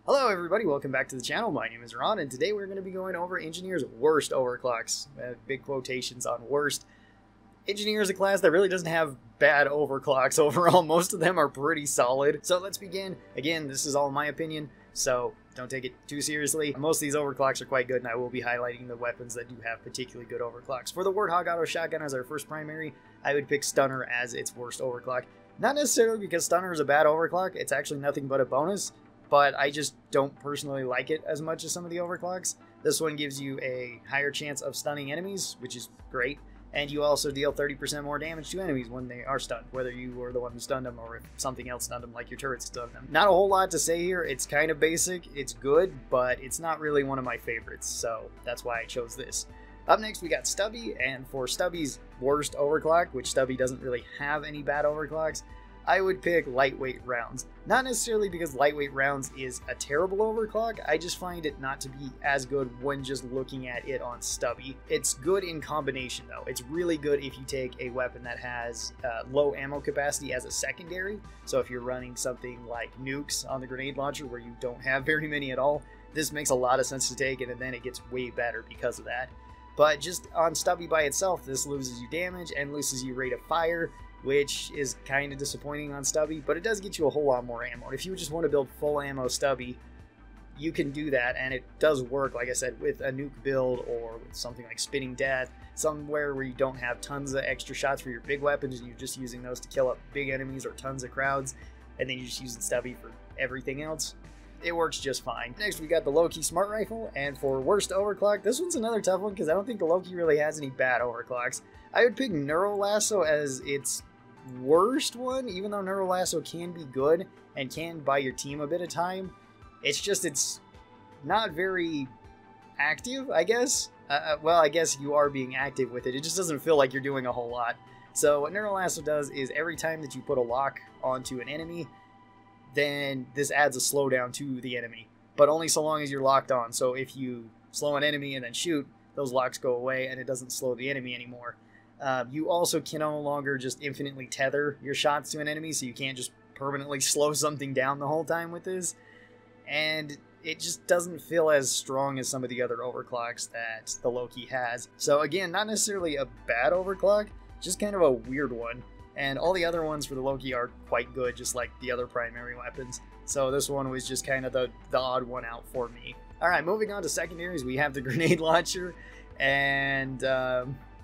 Hello everybody, welcome back to the channel. My name is Ron, and today we're going to be going over Engineer's worst overclocks. Big quotations on worst. Engineer is a class that really doesn't have bad overclocks overall. Most of them are pretty solid. So let's begin. Again, this is all my opinion, so don't take it too seriously. Most of these overclocks are quite good, and I will be highlighting the weapons that do have particularly good overclocks. For the Warthog Auto Shotgun as our first primary, I would pick Stunner as its worst overclock. Not necessarily because Stunner is a bad overclock, it's actually nothing but a bonus. But I just don't personally like it as much as some of the overclocks. This one gives you a higher chance of stunning enemies, which is great, and you also deal 30% more damage to enemies when they are stunned, whether you were the one who stunned them or if something else stunned them, like your turrets stunned them. Not a whole lot to say here. It's kind of basic, it's good, but it's not really one of my favorites, so that's why I chose this. Up next, we got Stubby, and for Stubby's worst overclock, which Stubby doesn't really have any bad overclocks, I would pick lightweight rounds. Not necessarily because lightweight rounds is a terrible overclock, I just find it not to be as good when just looking at it on Stubby. It's good in combination though. It's really good if you take a weapon that has low ammo capacity as a secondary. So if you're running something like nukes on the grenade launcher where you don't have very many at all, this makes a lot of sense to take it, and then it gets way better because of that. But just on Stubby by itself, this loses you damage and loses you rate of fire, which is kind of disappointing on Stubby, but it does get you a whole lot more ammo. If you just want to build full ammo Stubby, you can do that, and it does work, like I said, with a nuke build or with something like Spinning Death, somewhere where you don't have tons of extra shots for your big weapons and you're just using those to kill up big enemies or tons of crowds, and then you just use Stubby for everything else. It works just fine. Next, we got the Loki Smart Rifle, and for worst overclock, this one's another tough one because I don't think the Loki really has any bad overclocks. I would pick Neuro Lasso as its worst one, even though Neuro Lasso can be good and can buy your team a bit of time. It's not very active, I guess. Well, I guess you are being active with it. It just doesn't feel like you're doing a whole lot. So what Neuro Lasso does is every time that you put a lock onto an enemy, then this adds a slowdown to the enemy, but only so long as you're locked on. So if you slow an enemy and then shoot, those locks go away and it doesn't slow the enemy anymore. You also can no longer just infinitely tether your shots to an enemy, so you can't just permanently slow something down the whole time with this. And it just doesn't feel as strong as some of the other overclocks that the Loki has. So again, not necessarily a bad overclock, just kind of a weird one. And all the other ones for the Loki are quite good, just like the other primary weapons. So this one was just kind of the odd one out for me. Alright, moving on to secondaries, we have the grenade launcher. And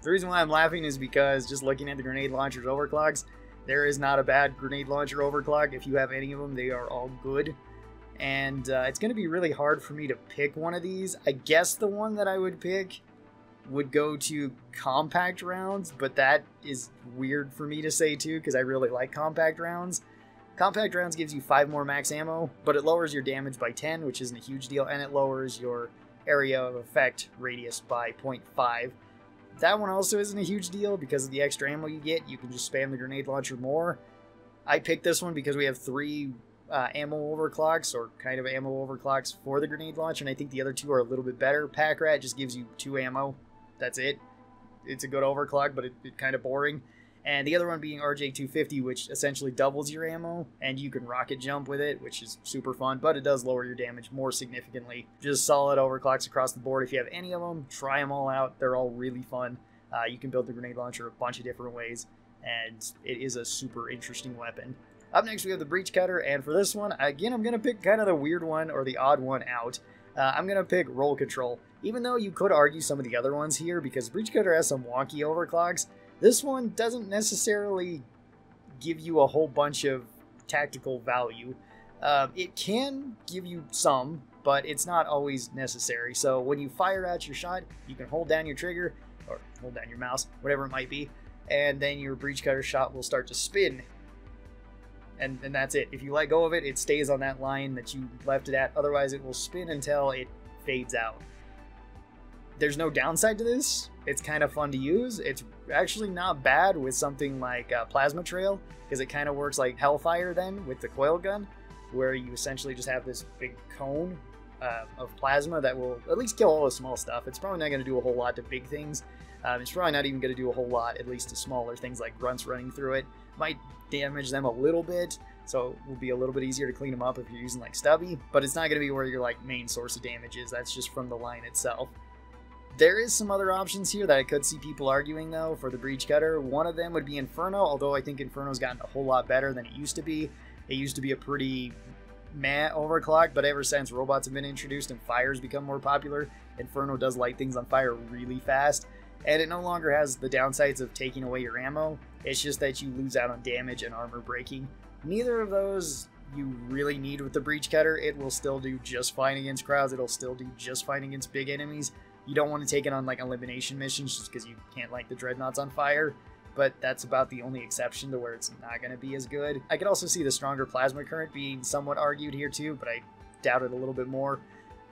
the reason why I'm laughing is because just looking at the grenade launcher's overclocks, there is not a bad grenade launcher overclock. If you have any of them, they are all good. And it's going to be really hard for me to pick one of these. I guess the one that I would pick would go to compact rounds, but that is weird for me to say too, because I really like compact rounds. Compact rounds gives you 5 more max ammo, but it lowers your damage by 10, which isn't a huge deal, and it lowers your area of effect radius by 0.5. That one also isn't a huge deal because of the extra ammo you get. You can just spam the grenade launcher more. I picked this one because we have 3 ammo overclocks, or kind of ammo overclocks for the grenade launcher, and I think the other 2 are a little bit better. Pack Rat just gives you 2 ammo. That's it. It's a good overclock, but it's kind of boring. And the other one being RJ250, which essentially doubles your ammo, and you can rocket jump with it, which is super fun, but it does lower your damage more significantly. Just solid overclocks across the board. If you have any of them, try them all out. They're all really fun. You can build the grenade launcher a bunch of different ways, and it is a super interesting weapon. Up next, we have the Breech Cutter, and for this one, again, I'm going to pick kind of the weird one, or the odd one out. I'm going to pick Roll Control. Even though you could argue some of the other ones here, because Breech Cutter has some wonky overclocks, this one doesn't necessarily give you a whole bunch of tactical value. It can give you some, but it's not always necessary. So when you fire out your shot, you can hold down your trigger, or hold down your mouse, whatever it might be, and then your Breech Cutter shot will start to spin. And that's it. If you let go of it, it stays on that line that you left it at. Otherwise, it will spin until it fades out. There's no downside to this. It's kind of fun to use. It's actually not bad with something like Plasma Trail, because it kind of works like Hellfire then with the coil gun, where you essentially just have this big cone of plasma that will at least kill all the small stuff. It's probably not going to do a whole lot to big things. It's probably not even going to do a whole lot, at least to smaller things like grunts running through it. Might damage them a little bit. so it will be a little bit easier to clean them up if you're using like Stubby, but it's not going to be where your like main source of damage is. That's just from the line itself. There is some other options here that I could see people arguing though for the Breech Cutter. One of them would be Inferno, although I think Inferno's gotten a whole lot better than it used to be. It used to be a pretty meh overclock, but ever since robots have been introduced and fire's become more popular, Inferno does light things on fire really fast, and it no longer has the downsides of taking away your ammo. It's just that you lose out on damage and armor breaking. Neither of those you really need with the Breech Cutter. It will still do just fine against crowds. It'll still do just fine against big enemies. You don't want to take it on like elimination missions just because you can't light the dreadnoughts on fire, but that's about the only exception to where it's not going to be as good. I could also see the stronger plasma current being somewhat argued here too, but I doubt it a little bit more.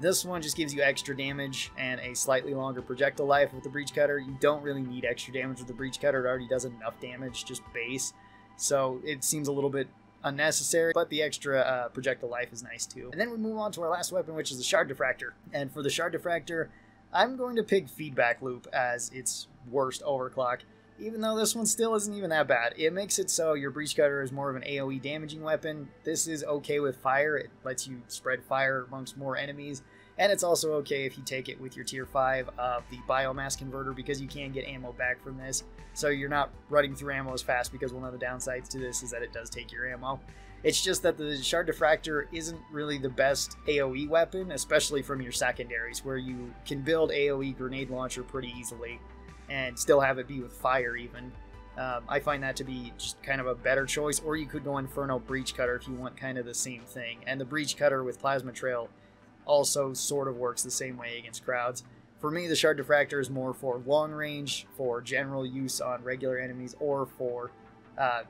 This one just gives you extra damage and a slightly longer projectile life with the Breech Cutter. You don't really need extra damage with the Breech Cutter. It already does enough damage, just base. So it seems a little bit unnecessary, but the extra projectile life is nice too. And then we move on to our last weapon, which is the Shard Diffractor. And for the Shard Diffractor, I'm going to pick Feedback Loop as its worst overclock, even though this one still isn't even that bad. It makes it so your Breech Cutter is more of an AoE damaging weapon. This is okay with fire. It lets you spread fire amongst more enemies, and it's also okay if you take it with your tier 5 of the Biomass Converter, because you can get ammo back from this, so you're not running through ammo as fast, because one of the downsides to this is that it does take your ammo. It's just that the Shard Diffractor isn't really the best AoE weapon, especially from your Secondaries, where you can build AoE grenade launcher pretty easily and still have it be with fire even. I find that to be just kind of a better choice, or you could go Inferno Breech Cutter if you want kind of the same thing. And the Breech Cutter with Plasma Trail also sort of works the same way against crowds. For me, the Shard Diffractor is more for long range, for general use on regular enemies, or for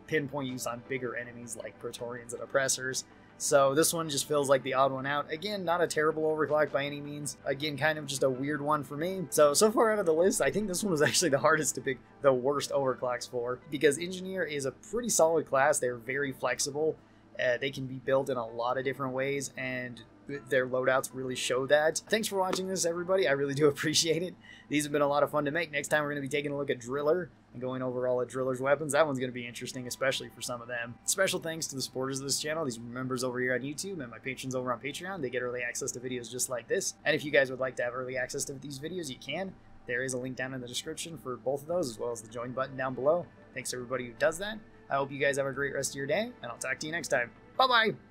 pinpoint use on bigger enemies like Praetorians and Oppressors. So this one just feels like the odd one out. Again, not a terrible overclock by any means. Again, kind of just a weird one for me. So far out of the list, I think this one was actually the hardest to pick the worst overclocks for, because Engineer is a pretty solid class. They're very flexible. They can be built in a lot of different ways, and their loadouts really show that. Thanks for watching this, everybody. I really do appreciate it. These have been a lot of fun to make. Next time we're going to be taking a look at Driller and going over all of Driller's weapons. That one's going to be interesting, especially for some of them. Special thanks to the supporters of this channel, these members over here on YouTube, and my patrons over on Patreon. They get early access to videos just like this. And if you guys would like to have early access to these videos, you can. There is a link down in the description for both of those, as well as the join button down below. Thanks to everybody who does that. I hope you guys have a great rest of your day, and I'll talk to you next time. Bye-bye!